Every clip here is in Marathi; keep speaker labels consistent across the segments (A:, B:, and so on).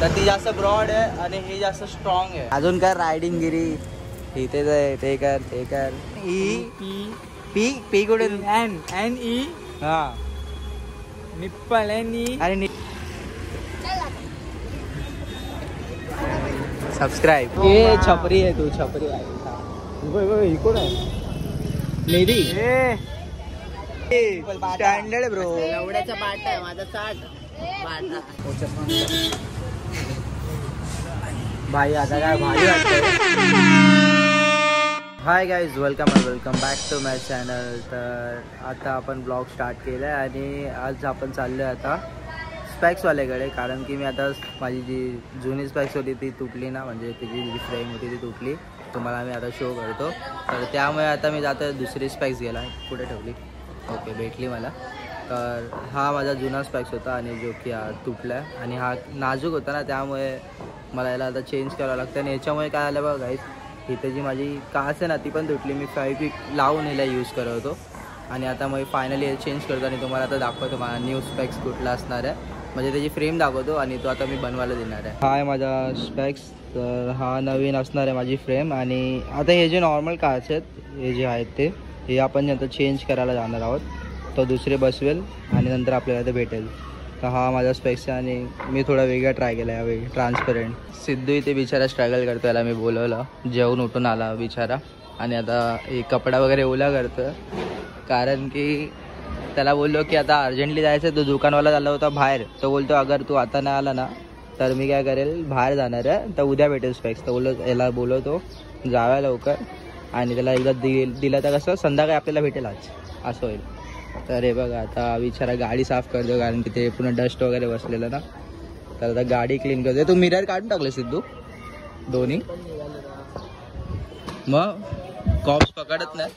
A: तर ती जास्त ब्रॉड आहे आणि ही जास्त स्ट्रॉंग आहे. अजून काय रायडिंग गिरी इथेच आहे, ते कर ते कर. पी पी कुठे
B: एन ई
A: हा
B: निप्पल एन ई
A: आणि सबस्क्राईब.
B: ये छपरी आहे तू, छपरी आहे.
A: कोण आहे मेरी स्टँडर्ड ब्रो.
B: एवढ्याचा बाटा आहे माझा 60 बाटा.
A: भाई आता काय भारी वाटतंय. Hi guys, welcome back to my channel. तर आता आपण ब्लॉग स्टार्ट केला आहे आणि आज आपण चाललो आहे आता स्पॅक्सवाल्याकडे. कारण की मी आता माझी जी जुनी स्पॅक्स होती ती तुटली ना, म्हणजे तिची जी फ्रेम होती ती तुटली. तुम्हाला मी आता शो करतो. तर त्यामुळे आता मी जातो दुसरी स्पॅक्स गेला. कुठे ठेवली? ओके, भेटली मला. तर हा माझा जुना स्पॅक्स होता आणि जो की तुटला आहे आणि हा नाजूक होता ना, त्यामुळे मला याला आता चेंज करावं लागतं. आणि याच्यामुळे काय आलं बघा गाईज, इथे जी माझी काच आहे ना ती पण तुटली. मी फेविक्विक लावून याला यूज करत होतो आणि आता मग फायनली हे चेंज करतो आणि तुम्हाला आता दाखवतो मला न्यू स्पॅक्स कुठला असणार आहे. म्हणजे त्याची फ्रेम दाखवतो आणि तो आता मी बनवायला देणार आहे. हा आहे माझा स्पॅक्स. तर हा नवीन असणार आहे माझी फ्रेम. आणि आता हे जे नॉर्मल काच आहेत, हे जे आहेत ते हे आपण नंतर चेंज करायला जाणार आहोत. तो दुसरे बसवेल आणि नंतर आपल्याला ते भेटेल. तर हा माझा स्पेक्स आहे आणि मी थोडा वेगळा ट्राय केला यावेळी, ट्रान्सपरंट. सिद्धू इथे बिचारा स्ट्रगल करतो. याला मी बोलवलं, जेवून उठून आला बिचारा आणि आता हे कपडा वगैरे ओला करतो. कारण की त्याला बोललो की आता अर्जंटली जायचं. तो दुकानवाला झाला होता बाहेर. तो बोलतो अगर तू आता नाही आला ना तर मी काय करेल, बाहेर जाणार आहे, तर उद्या भेटेल स्पेक्स. तर बोललो याला बोलवतो जाव्या लवकर आणि त्याला एकदा दिलं तर कसं संध्याकाळी आपल्याला भेटेल आज, असं होईल. तर हे बघा आता बिचारा गाडी साफ करतो कारण की ते पूर्ण डस्ट वगैरे बसलेलं ना. तर आता गाडी क्लीन करतो. तू मिरर काढून टाकलं सिद्धू दोन्ही? मग कॉप्स पकडत नाही.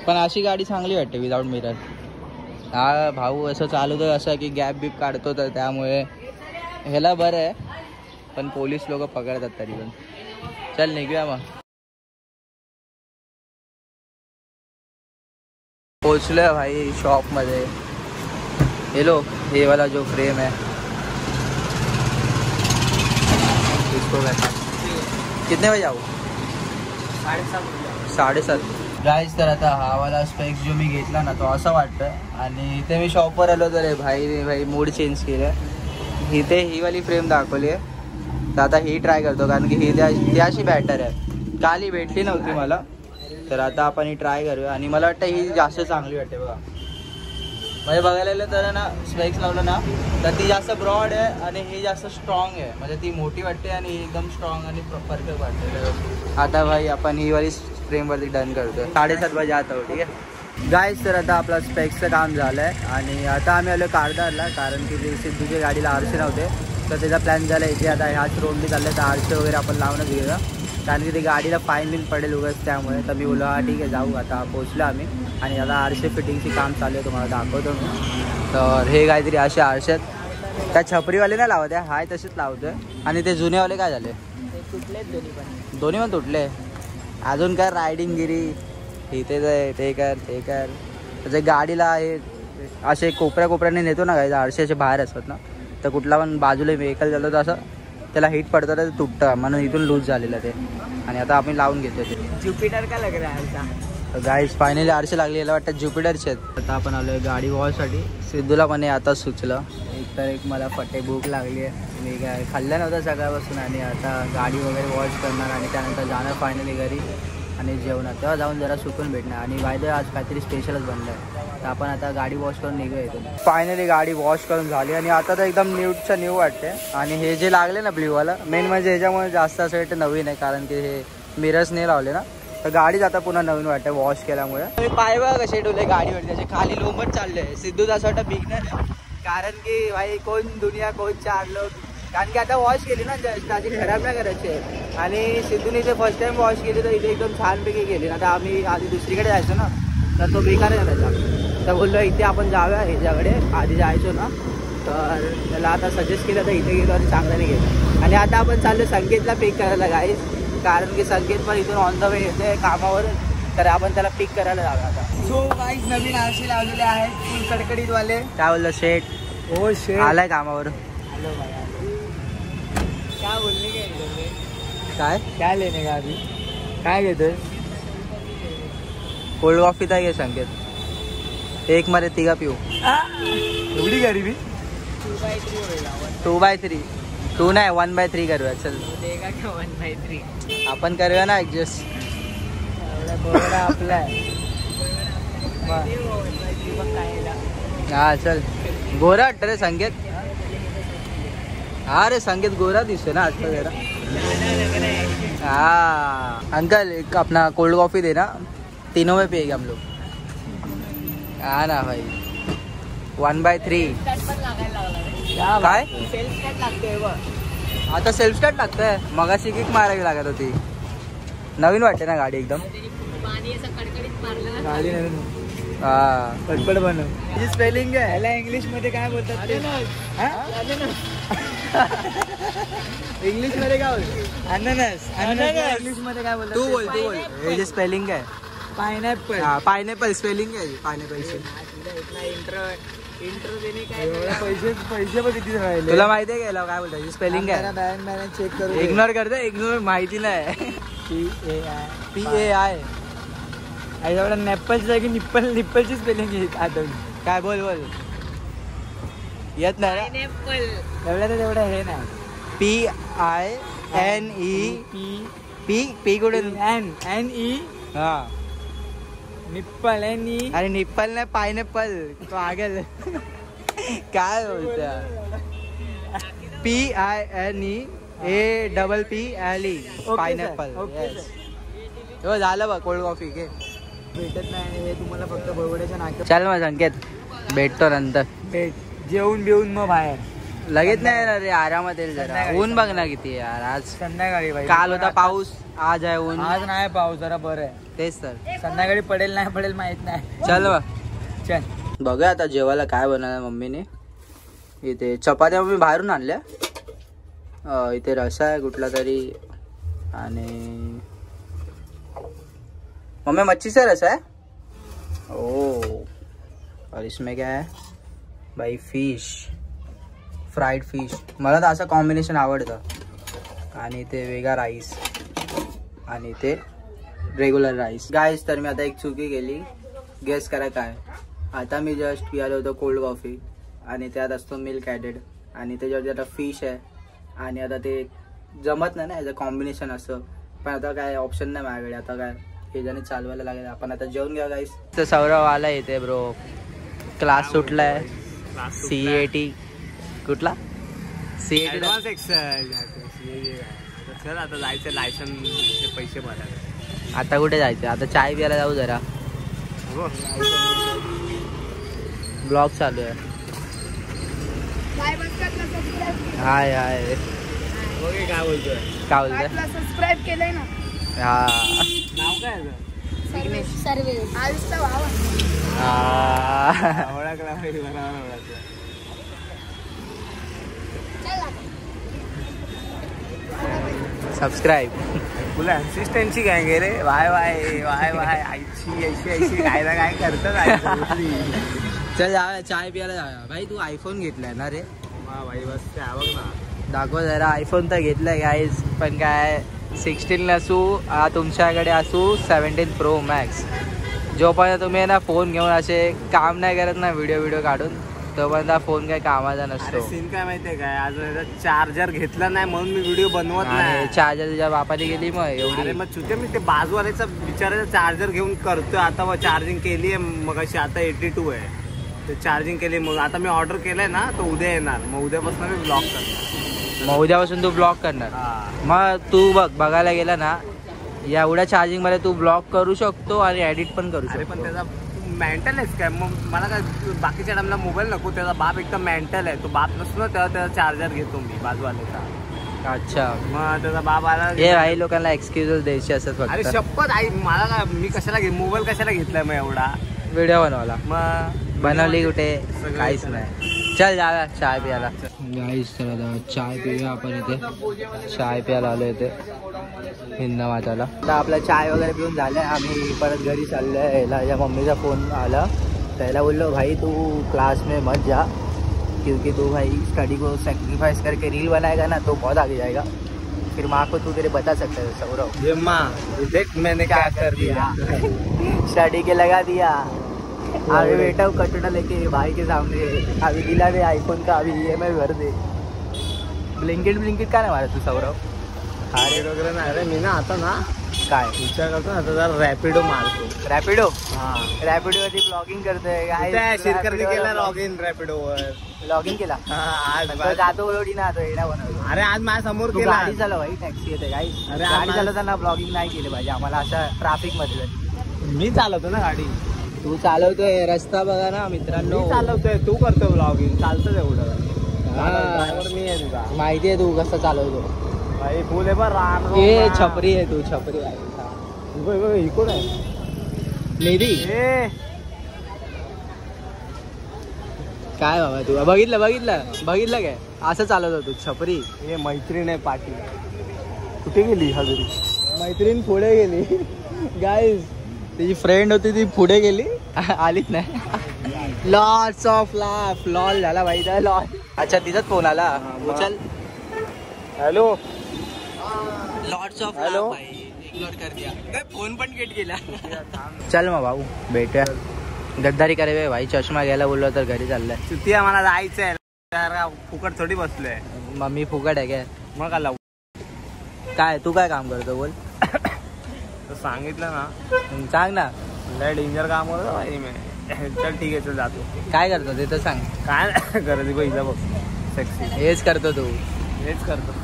A: पण अशी गाडी चांगली वाटते विदाऊट मिरर. हा भाऊ असं चालवतो असं की गॅप बीप काढतो, तर त्यामुळे ह्याला बरं आहे. पण पोलीस लोक पकडतात तरी पण. चल निघूया मग. पोचलोय भाई शॉपमध्ये. हेलो, ये वाला जो फ्रेम है इसको कितने बजे आऊ? 7:30. गाईज तर आता हा वाला स्पेक्स जो मी घेतला ना तो असं वाटतं. आणि इथे मी शॉपवर आलो तर भाई मूड चेंज केलं. इथे ही वाली फ्रेम दाखवली आहे. तर आता ही ट्राय करतो कारण की ही त्याशी बॅटर आहे. काल ही भेटली नव्हती मला. तर आता आपण ही ट्राय करूया आणि मला वाटतं ही जास्त चांगली वाटते बघा. म्हणजे बघायला गेलं तर ना स्पेक्स लावलं ना तर ती जास्त ब्रॉड आहे आणि ही जास्त स्ट्रॉंग आहे. म्हणजे ती मोठी वाटते आणि ही एकदम स्ट्रॉंग आणि परफेक्ट वाटते. आता भाई आपण ही वाली फ्रेमवरती डन करतो. 7:30 वाजे आता हो, ठीक आहे गाईज. तर आता आपला स्पेक्सचं काम झालं आहे आणि आता आम्ही आलो कारदारला. कारण की ते सिद्धूच्या गाडीला आरसे नव्हते, तर त्याचा प्लॅन झाला इथे आता ह्याच रोडने चाललं तर आरसे वगैरे आपण लावूनच गेलं. कारण की ते गाडीला फाईन बिन पडेल उगाच, त्यामुळे. तर मी बोललो हा ठीक आहे जाऊ. आता पोचलो आम्ही आणि आता आरसे फिटिंगची काम चालू आहे, तुम्हाला दाखवतो मी. तर हे काहीतरी असे आरसे आहेत. त्या छपरीवाले नाही लावत आहे, हाय तसेच लावतो आहे. आणि ते जुनेवाले काय झाले?
B: तुटले
A: दोन्ही पण तुटले. अजून काय रायडिंग गिरी इथेच आहे, ते कर ते कर. त्याच्या गाडीला हे असे कोपऱ्याने नेतो ना, काय आरसे असे बाहेर असतात ना, तर कुठला पण बाजूला व्हेकल झालं तर असं त्याला हिट पडतं तर तुटतं, म्हणून इथून लूज झालेलं ते. आणि आता आपण लावून घेतो ते.
B: ज्युपिटर का लग रहा है?
A: तर गाईज फायनली आरसे लागले. याला वाटतं ज्युपिटरचे आहेत. आता आपण आलो आहे गाडी वॉशसाठी. सिद्धूला पण आता सुचलं. एक मला फटे भूक लागली आहे. मी काय खाल्लं नव्हतं सकाळपासून आणि आता गाडी वगैरे वॉश करणार आणि त्यानंतर जाणार फायनली घरी आणि जेवणार. तेव्हा जाऊन जरा सुकून भेटणार. आणि बाय आज काहीतरी स्पेशलच बनलं आहे. तर आपण आता गाडी वॉश करून निघूया इथून. फायनली गाडी वॉश करून झाली आणि आता तर एकदम न्यूटच्या न्यू वाटते. आणि हे जे लागले ना ब्ल्यूवाला, मेन म्हणजे ह्याच्यामुळे जास्त असं वाटतं नवीन आहे. कारण की हे मिरर्स नाही लावले ना, तर गाडीच आता पुन्हा नवीन वाटते वॉश केल्यामुळे. मी पाय बघा कसे ठेवले गाडीवर, त्याचे खाली लोंबट चालले. सिद्धू असं वाटतं बिगनर आहे. कारण की भाई कोण दुनिया कोण 4 लोक. कारण की आता वॉश केली ना, ताजी खराब नाही करायची. आणि सिद्धूने इथे फर्स्ट टाइम वॉश केली तर इथे एकदम छानपैकी केली. आता आम्ही आधी दुसरीकडे जायचो ना, तर तो बेकार करायचा. तर बोललो इथे आपण जाऊया ह्याच्याकडे, आधी जायचो ना. तर त्याला आता सजेस्ट केलं तर इथे गेलो आणि चांगल्याने गेलं. आणि आता आपण चाललो संकेतला पिक करायला गाईज. कारण की संकेत पण इथून ऑन द वे येते कामावर, तर आपण त्याला पिक करायला जाऊया आता.
B: सो गाईज नवीन आरसे लावलेले आहेत फुल कडकडीतवाले.
A: काय बोललं शेट?
B: हो शेट
A: आलाय कामावर.
B: क्या बोलने के
A: काय
B: क्या लेने का अभी
A: काय घेतोय? कोल्ड कॉफी तर घे संकेत. एक मध्ये तिघा पिऊ.
B: एवढी गरीबी
A: 2/3 2 नाही 1/3 करूया. चल
B: देगा क्या 1/3
A: आपण करूया ना ऍडजस्ट.
B: बरोबर आपला
A: हा चल. गोरा वाटतं रे संकेत. हा रे संकेत गोरा दिसतो ना आजचा जरा. हाँ अंकल एक अपना कोल्ड कॉफी देना. तीनों में पिएंगे हम लोग. हाँ ना भाई 1/3 काय आता सेल्फ स्टार्ट लागतंय. मगाशी किक मारावी लागत होती. नवीन वाटते ना गाडी एकदम.
B: गाडी नवीन
A: हा
B: पटपट बनव. स्पेलिंग आहे ह्याला इंग्लिश मध्ये काय बोलतात ते? इंग्लिश मध्ये काय बोलतात? अननस. इंग्लिश मध्ये काय बोलतात?
A: तू बोल हे जे स्पेलिंग आहे.
B: पायनॅपल.
A: हा पायनॅपल स्पेलिंग आहे पायनॅपल.
B: इंट्रो देणे काय पैसे बघ किती राहिले.
A: तुला माहिती आहे का काय बोलतात स्पेलिंग आहे?
B: बँक चेक करू.
A: इग्नोर करते. इग्नोर माहिती नाही. PAI
B: एवढा नॅपलची जागी निप्पलची स्पेलिंग येत आठवली.
A: काय बोल येत नाही.
B: एवढ्या तर तेवढं हे नाही.
A: PINE P कुठून?
B: NE
A: हा
B: निप्पल NE.
A: अरे निप्पल नाही पायनॅपल. तो आगेल काय बोलता? PINE APPLE pineapple. हो झालं बघ कोल्ड कॉफी घे.
B: भेटत नाही हे तुम्हाला फक्त बरोबरच्या नाक्या.
A: चल मग संकेत भेटतो नंतर.
B: भेट जेवून बिवून मग बाहेर.
A: लगेच नाही ना रे आरामात येईल जरा. ऊन बघ ना किती यार. आज
B: संध्याकाळी बाई.
A: काल होता पाऊस आज आहे ऊन.
B: आज नाही पाऊस जरा बरं आहे.
A: तेच तर
B: संध्याकाळी पडेल नाही पडेल माहित नाही.
A: चल मग
B: चल
A: बघूया आता जेवायला काय बनवणार मम्मीने. इथे चपात्या मम्मी बाहेरून आणल्या. इथे रसा आहे कुठला तरी. आणि मम्मी मच्छी से रसा है. ओ और इसमें क्या है भाई? Fish fried fish. मला तर असं कॉम्बिनेशन आवडतं. आणि ते वेगळा राईस आणि ते रेग्युलर राईस. गाईस तर मी आता एक चुकी केली. गेस करा काय. आता मी जस्ट पियालो होतो कोल्ड कॉफी आणि त्यात असतो मिल्क ॲडेड आणि त्याच्यावरती आता फिश आहे. आणि आता ते जमत नाही ना ॲज अ कॉम्बिनेशन असं. पण आता काय ऑप्शन नाही माझ्याकडे. आता काय हे जण चालवायला लागेल. आपण आता जेवून घ्या गाईस. तर सौरव आला येते ब्रो. क्लास सुटलाय. CAT कुठला? CAT
B: advance Excel. चल आता जायचं लायसन्सचे पैसे भरायला.
A: आता कुठे जायचं? आता चाय प्यायला जाऊ जरा. ब्लॉग चालू आहे. हाय हाय
B: काय बोलतोय?
A: काय बोलतोय?
C: सबस्क्राईब केलंय ना.
A: हा
B: नाव काय
C: सर्विस आयुषचा भाव.
B: ओळखला पाहिजे बरोबर ओळखला.
A: सबस्क्राईब.
B: तुला असिस्टंटची काय गे रे? वाय आईची ऐशी काय ना काय करतात.
A: चल जाऊया चाय प्यायला जाऊया. भाई तू आयफोन घेतलाय ना रे?
B: भाई बस त्या बघ ना.
A: दाखव जरा. आयफोन तर घेतलाय गाईज. पण काय 16 असू तुमच्याकडे असू 17 Pro Max. जोपर्यंत तुम्ही ना फोन घेऊन असे काम नाही करत ना व्हिडिओ काढून तोपर्यंत फोन काही कामाचा नसतो.
B: सीन काय माहितीये काय? आज चार्जर घेतला नाही म्हणून मी व्हिडिओ बनवत नाही.
A: चार्जर तुझ्या बापाने गेली मग एवढी.
B: मग चुते मी ते बाजूवाल्याचा बिचाराचा चार्जर घेऊन करतोय. आता मग चार्जिंग केली आहे मग अशी. आता 82 आहे. ते चार्जिंग केली. मग आता मी ऑर्डर केलंय ना तो उद्या येणार. मग उद्यापासून मी ब्लॉग करणार.
A: मग उद्यापासून तू ब्लॉग करणार. मग तू बघायला गेला ना एवढ्या चार्जिंग मध्ये तू ब्लॉग करू शकतो आणि एडिट पण करू शकतो.
B: पण त्याचा मेंटल आहेस काय? मग मला काय बाकीच्या टाइमला मोबाईल नको. त्याचा बाप एकदम मेंटल आहे. तो बाप नसतो ना तेव्हा त्याचा चार्जर घेतो मी बाजूवाल्याचा.
A: अच्छा
B: मग त्याचा बाप आला. हे
A: काही लोकांना एक्सक्यूज द्यायचे असतात फक्त.
B: अरे शपथ आई मला काय मी कशाला मोबाईल कशाला घेतलाय मग एवढा
A: व्हिडिओ बनवायला.
B: मग
A: बनवली कुठे काहीच नाही. चल जाऊया चाय प्यायला. गाईस तर आता चाय पिऊया आपण. इथे चाय प्यायला आलो इथे हिंदा माताला. आता आपला चाय वगैरे पिऊन झालाय. आम्ही परत घरी चाललोय. याला या मम्मीचा फोन आला. त्याला बोललो भाई तू क्लास में मत जा क्योंकि तू भाई स्टडी को सेक्रीफाइस करके रील बनाएगा ना तो बहुत आगे जाएगा। फिर माँ को तू तेरे बता सकता है सौरभ।
B: ये माँ देख मैंने क्या कर दिया।
A: स्टडी के लगा दिया। अभी बेटा कटोरा लेके भाई के सामने अभी दिला दे आईफोन का, अभी EMI भर दे। ब्लिंकिट का नाही मारा तू सौरभ?
B: अरे वगैरे नाही रे, मी ना आता ना
A: काय
B: विचार करतो ना आता जरा रॅपिडो मारतो।
A: रॅपिडो?
B: हा
A: रॅपिडो वरती ब्लॉगिंग करतोय काय?
B: शिरकरने केला लॉग इन रॅपिडो वर।
A: लॉग इन केला?
B: आज
A: तो जातो एवढी ना, तो एडा बनवतो।
B: अरे आज माझ्या समोर
A: तू
B: केला।
A: गाडी चालव भाई, टॅक्सी येते काय?
B: अरे
A: गाडी चालवताना ब्लॉगिंग नाही केलं पाहिजे आम्हाला, अशा ट्रॅफिक मध्ये।
B: मी चालवतो ना गाडी।
A: तू चालवतोय रस्ता बघा ना मित्रांनो।
B: मी चालवतोय, तू करतो ब्लॉग इन, चालतं एवढं। ड्रायव्हर मी आहे तुझा,
A: माहिती आहे तू कसं चालवतो।
B: भाई फुल आहे बरं रान।
A: ए छपरी आहे तू, छपरी आहे।
B: इकडून आहे
A: मेरी काय बाबा तू बघितलं काय असं चालवतो तू छपरी?
B: हे मैत्रीण आहे पाटील। कुठे गेली हजरी?
A: मैत्रीण पुढे गेली गाईज, तिची फ्रेंड होती ती पुढे गेली, आलीच नाही। लॉट्स ऑफ लाफ, लॉल झाला भाई लॉल। अच्छा तिचाच फोन आला, उचल।
B: हॅलो
A: लॉट्स ऑफ लाफ भाई, इग्नोर कर दिया, फोन पण कट केला। चल मग भाऊ भेटूया। गद्दारी करे भाई, चष्मा घ्यायला बोललो तर घरी चाललाय।
B: सुट्टी मला जायचंय, फुकट थोडी बसलोय।
A: मम्मी फुकट आहे काय?
B: मग आला
A: काय तू काय काम करतो बोल?
B: सांगितलं ना,
A: सांग ना।
B: लय डेंजर काम होतं भाई मी। चल ठीक आहे, चल जातो।
A: काय करतो ते तर सांग।
B: काय करत बघ बघ, सेक्सी
A: हेच करतो तू?
B: हेच करतो।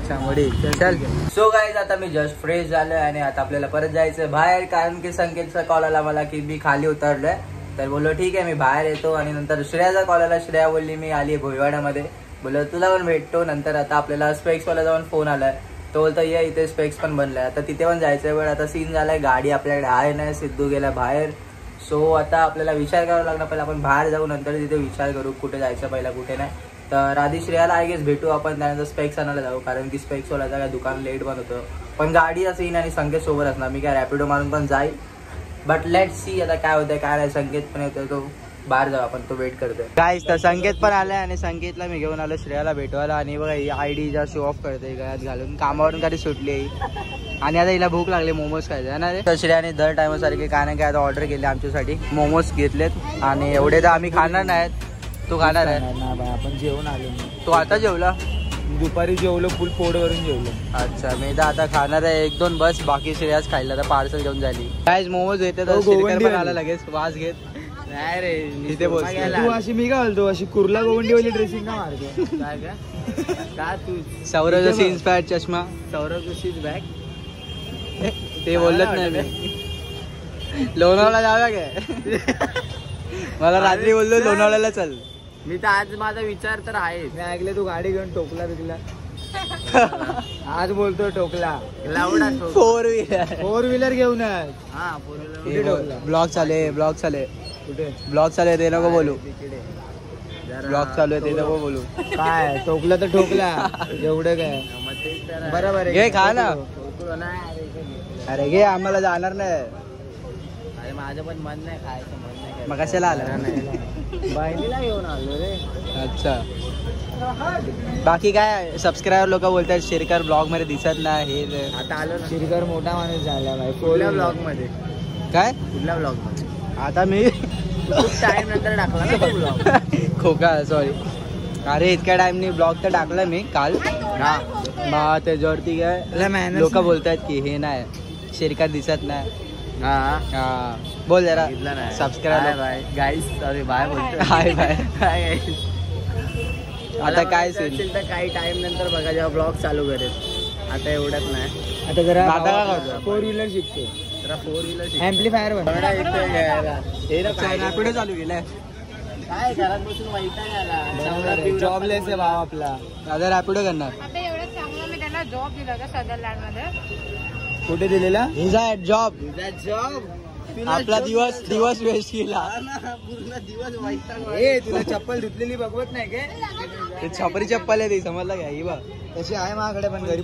A: चल सो गाईज, आता मी जस्ट फ्रेश झालोय आणि आता आपल्याला परत जायचं बाहेर, कारण की संकेतचा कॉल आला मला की मी खाली उतरलोय। तर बोललो ठीक आहे मी बाहेर येतो, आणि नंतर श्रेयाचा कॉल आला। श्रेया बोलली मी आली भोईवाड्यामध्ये, बोललो तुला पण भेटतो। नंतर आता आपल्याला स्पेक्सवाला जाऊन फोन आलाय, तो बोलतो ये इथे स्पेक्स पण बनलाय, आता तिथे पण जायचंय। पण आता सीन झालाय, गाडी आपल्याकडे आहे नाही, सिद्धू गेला बाहेर। सो आता आपल्याला विचार करावा लागणार, पहिला आपण बाहेर जाऊ, नंतर तिथे विचार करू कुठे जायचं पहिला कुठे नाही। तर आधी श्रेयाला आय गेस भेटू आपण, त्यानंतर स्पेक्स आणायला जाऊ, कारण की स्पेक्सवाल्याचा काय दुकान लेट बंद होतं। पण गाडी असं येईन आणि संकेत सोबत असणार, मी काय रॅपिडो मारून पण जाईल। बट लेट सी आता काय होतंय काय नाही। संकेत पण येतोय, तो बाहेर जाऊ आपण, तो वेट करतोय गाईस। तर संकेत पण आलाय आणि संकेतला मी घेऊन आलो श्रेयाला भेटवायला। आणि बघा ही ID जा शो ऑफ करते गळ्यात घालून, कामावरून कधी सुटली आणि आता हिला भूक लागली, मोमोज खायचे आहे ना रे। तर श्रेयाने दर टायमासारखे काय नाही काय आता ऑर्डर केले आमच्यासाठी, मोमोज घेतलेत। आणि एवढे तर आम्ही खाणार नाहीत, तू खाणार आहे ना?
B: आपण जेवण आलो,
A: तू आता जेवला?
B: दुपारी जेवलो, फुल पोटवरून जेवलो।
A: अच्छा मी तर आता खाणार आहे 1-2 बस, बाकी श्रेयाच खायला तर पार्सल घेऊन झाली। काय मोमोज येते तर श्रीकर पण आला लगेच वास घेत।
B: नाही रे
A: इथे बोल
B: तू अशी, मी काय बोलतो अशी कुर्ला गोवंडीवाली ड्रेसिंग का मारतो? काय का तू?
A: सौरभ जोशी इन्स्पायर्ड चष्मा,
B: सौरभ जोशीज बॅग
A: ते बोलत नाही मी। लोणावळा जाऊया काय? मला रात्री बोललो लोणावळ्याला चल।
B: मी तर आज माझा विचार तर आहे। मी ऐकले तू गाडी घेऊन टोकला बिकला। आज बोलतो टोकला लावडा,
A: 4
B: व्हीलर घेऊन। हा 4 व्हीलर
A: ब्लॉग चाले
B: कुठे?
A: ब्लॉग चालू आहे ते नको बोलू, ब्लॉग चालू आहे ते नको बोलू।
B: काय टोकला तर टोकला, एवढं काय बरोबर आहे।
A: घे खा ना। अरे घे, आम्हाला जाणार नाही।
B: अरे माझं पण मन नाही खायचं, मन नाही।
A: मग कशाला आला?
B: बहिणीला घेऊन आलो रे।
A: अच्छा बाकी काय सबस्क्रायबर लोक बोलतात शिरकर ब्लॉग मध्ये दिसत नाही हे
B: आता आलो ना। शिरकर मोठा माणूस झाला भाई। कुठल्या ब्लॉग मध्ये?
A: काय
B: कुठल्या ब्लॉग मध्ये?
A: आता मी
B: खूप टाइम नंतर टाकला ना ब्लॉग।
A: खोका सॉरी, अरे इतक्या टाइमनी ब्लॉग तर टाकला मी काल। मग त्याच्यावरती काय लोक बोलतात की हे नाही शिरकर दिसत नाही। हा बोल जरा सबस्क्राईब
B: बाय गाईस, सॉरी बाय बोलतो।
A: हाय बाय
B: गाईस।
A: आता काय असेल
B: तर काही टाइम नंतर बघा जेव्हा ब्लॉग चालू करेल, आता एवढ्यात नाही। आता जरा 4 व्हीलर शिकतो, जरा 4 व्हीलर एम्प्लिफायर
A: रॅपिडो चालू केलाय।
B: काय घरात बसून वैताग आला, जॉबलेस आहे भाव आपला।
A: आता रॅपिडो करणार।
C: आता एवढं चांगलं मी त्याला जॉब दिला का सदरलँड मध्ये?
B: कुठे दिलेला?
A: जॉब आपला दिवस वेस्ट केला
B: पूर्ण दिवस वैताग। तुला चप्पल धुतलेली बघवत नाही काय?
A: छपरी चप्पल आहे ती, समजलं काय? ही बघ
B: तशी आहे माझ्याकडे पण घरी।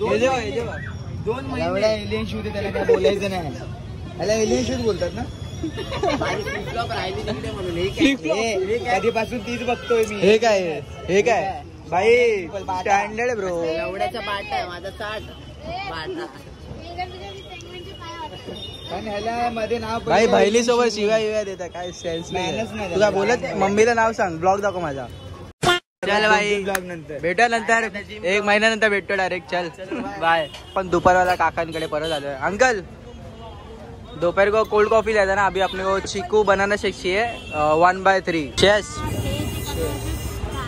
A: 2
B: महिने एलियन शूट आहे, त्याला काय बोलायचं नाही। याला एलियन शूट बोलतात ना?
A: कधीपासून तीच बघतोय मी. हे काय भाई स्टँडर्ड ब्रो.
D: एवढ्याचा बाटा आहे माझा 60 बाटा.
A: पण ह्याला मध्ये नाव
E: भाई बहिली सोबत शिवाय देता काय सेन्स नाही तुला बोलत. मम्मीला नाव सांग, ब्लॉग दाखव माझा. चल भाई
A: ब्लॉग नंतर
E: भेटू नंतर, 1 महिन्यानंतर भेटतो डायरेक्ट. चल बाय. पण दुपारवाला काकांकडे परत आलोय. अंकल दोपहर को कोल्ड कॉफी लेता ना, अभी अपने को चिकू बनाना शेक चाहिए 1/3. चेस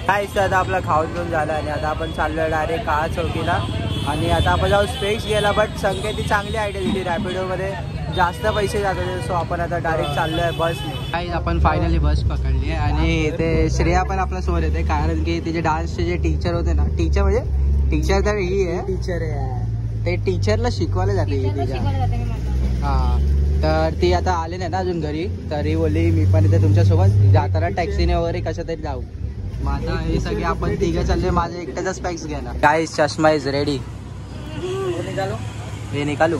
E: काय. आता आपला खाऊन घेऊन झाला आणि आता आपण चाललोय डायरेक्ट काळा चौकीला. आणि आता आपण जाऊ स्पेक्स गेला. बट संकेतची चांगली आयडिया दिली, रॅपिडो मध्ये जास्त पैसे जातात. सो आपण आता डायरेक्ट चाललोय बसने. काही आपण फायनली बस पकडली आहे आणि ते श्रेया पण आपल्या सोबत येते, कारण की तिचे डान्सचे जे टीचर होते ना, टीचर म्हणजे टीचर तर ही आहे,
A: टीचर आहे
E: ते टीचरला शिकवायला जाते तिच्या. हा तर ती आता आले नाही ना अजून घरी, तरी बोलली मी पण इथे तुमच्यासोबत जाताना टॅक्सीने वगैरे कसं तरी जाऊ. माझा हे सगळे आपण तिघे चालले, माझे एकट्याचा स्पेक्स घ्यायला. गाईस चष्मा इज रेडी. हे निकालू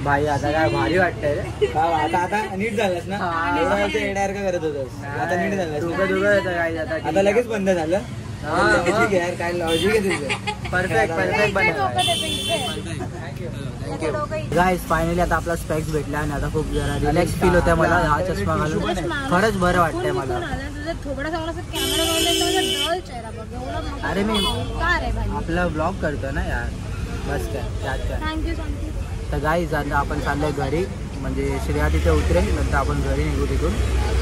A: भाई. आता काय भारी वाटतंय रे. आता नीट झालंस ना. एवढा का करत होतस, आता नीट झालं. आता लगेच बंद झालं. काय लॉजिक आहे तुझं. परफेक्ट
E: गाईस फायनली आता आपला स्पेक्स भेटला आणि आता खूप जरा रिलॅक्स फील होतंय मला हा चष्मा घालून. खरंच बरं वाटतंय मला. अरे मी आपला ब्लॉग करतो ना यार, बस काय. तर गाईज आता आपण चाललोय घरी, म्हणजे श्रेया तिथे उतरेल, नंतर आपण घरी निघू तिथून.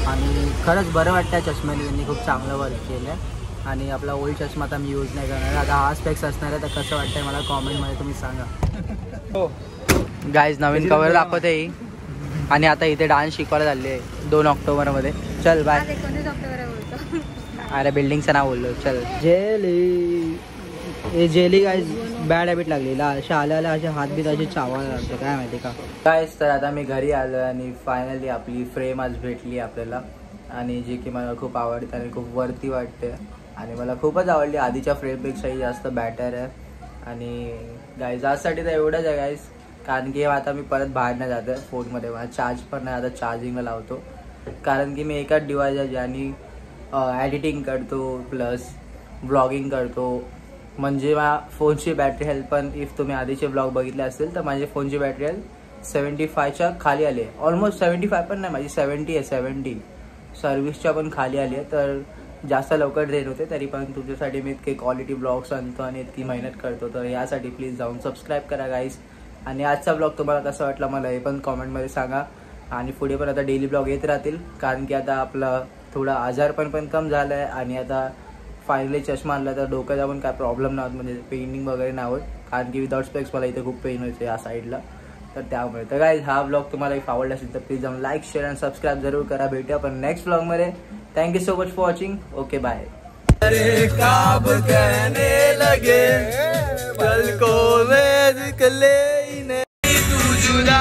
E: आणि खरंच बरं वाटतंय चष्म्याने, त्यांनी खूप चांगलं वर्क केलं आहे. आणि आपला ओल्ड चष्मा आता मी यूज नाही करणार, आता हा स्पेक्स असणार आहे. तर कसं वाटतंय मला कॉमेंटमध्ये तुम्ही सांगा. हो गाईज नवीन कवर दाखवते ही. आणि आता इथे डान्स शिकवायला चालले आहे 2 ऑक्टोबरमध्ये. चल बाय. अरे बिल्डिंगचं नाव बोललो. चल जेली गाईज बॅड हॅबिट लागलेला, अशा आल्याला अशा हातबीत असे चावायला लागतं, काय माहिती का गाईज. तर आता मी घरी आलो आणि फायनली आपली फ्रेम आज भेटली आपल्याला, आणि जी की मला खूप आवडते आणि खूप वरती वाटते. आणि मला खूपच आवडली, आधीच्या फ्रेमपेक्षाही जास्त बॅटर आहे. आणि गाईज आजसाठी तर एवढंच आहे गाईज, कारण की आता मी परत बाहेर नाही जात आहे. फोनमध्ये मला चार्ज पण नाही, आता चार्जिंगला लावतो, कारण की मी एकाच डिव्हाइस आहे ज्याने एडिटिंग करतो प्लस ब्लॉगिंग करतो. म्हणजे माझ्या फोनची बॅटरी हेल्थ पण, इफ तुम्ही आधीचे ब्लॉग बघितले असेल तर माझी फोनची बॅटरी हेल्थ 75च्या खाली आली आहे. ऑलमोस्ट 75 पण नाही, माझी 70 आहे. 70 सर्व्हिसच्या पण खाली आली आहे. तर जास्त लवकर ड्रेन होते, तरी पण तुमच्यासाठी मी इतके क्वालिटी ब्लॉग्स आणतो आणि इतकी मेहनत करतो. तर यासाठी प्लीज जाऊन सबस्क्राईब करा गाईज. आणि आजचा ब्लॉग तुम्हाला कसा वाटला मला हे पण कॉमेंटमध्ये सांगा. आणि पुढे पण आता डेली ब्लॉग येत राहतील, कारण की आता आपलं थोडा आजारपण पण कम झालं आहे. आणि आता फायनली चष्मा आणला तर डोक्याचा पण काय प्रॉब्लेम नाही होत, म्हणजे पेनिंग वगैरे नाही होत, कारण की विदाउट स्पेक्स मला इथे खूप पेन व्हायचं या साईडला. तर त्यामुळे तर गाईज हा ब्लॉग तुम्हाला एक आवडला असेल तर प्लीज जाऊन लाईक शेअर आणि सबस्क्राईब जरूर करा. भेटूया आपण नेक्स्ट ब्लॉगमध्ये. Thank you so much for watching. Okay bye. कल को मैं निकले तू जुदा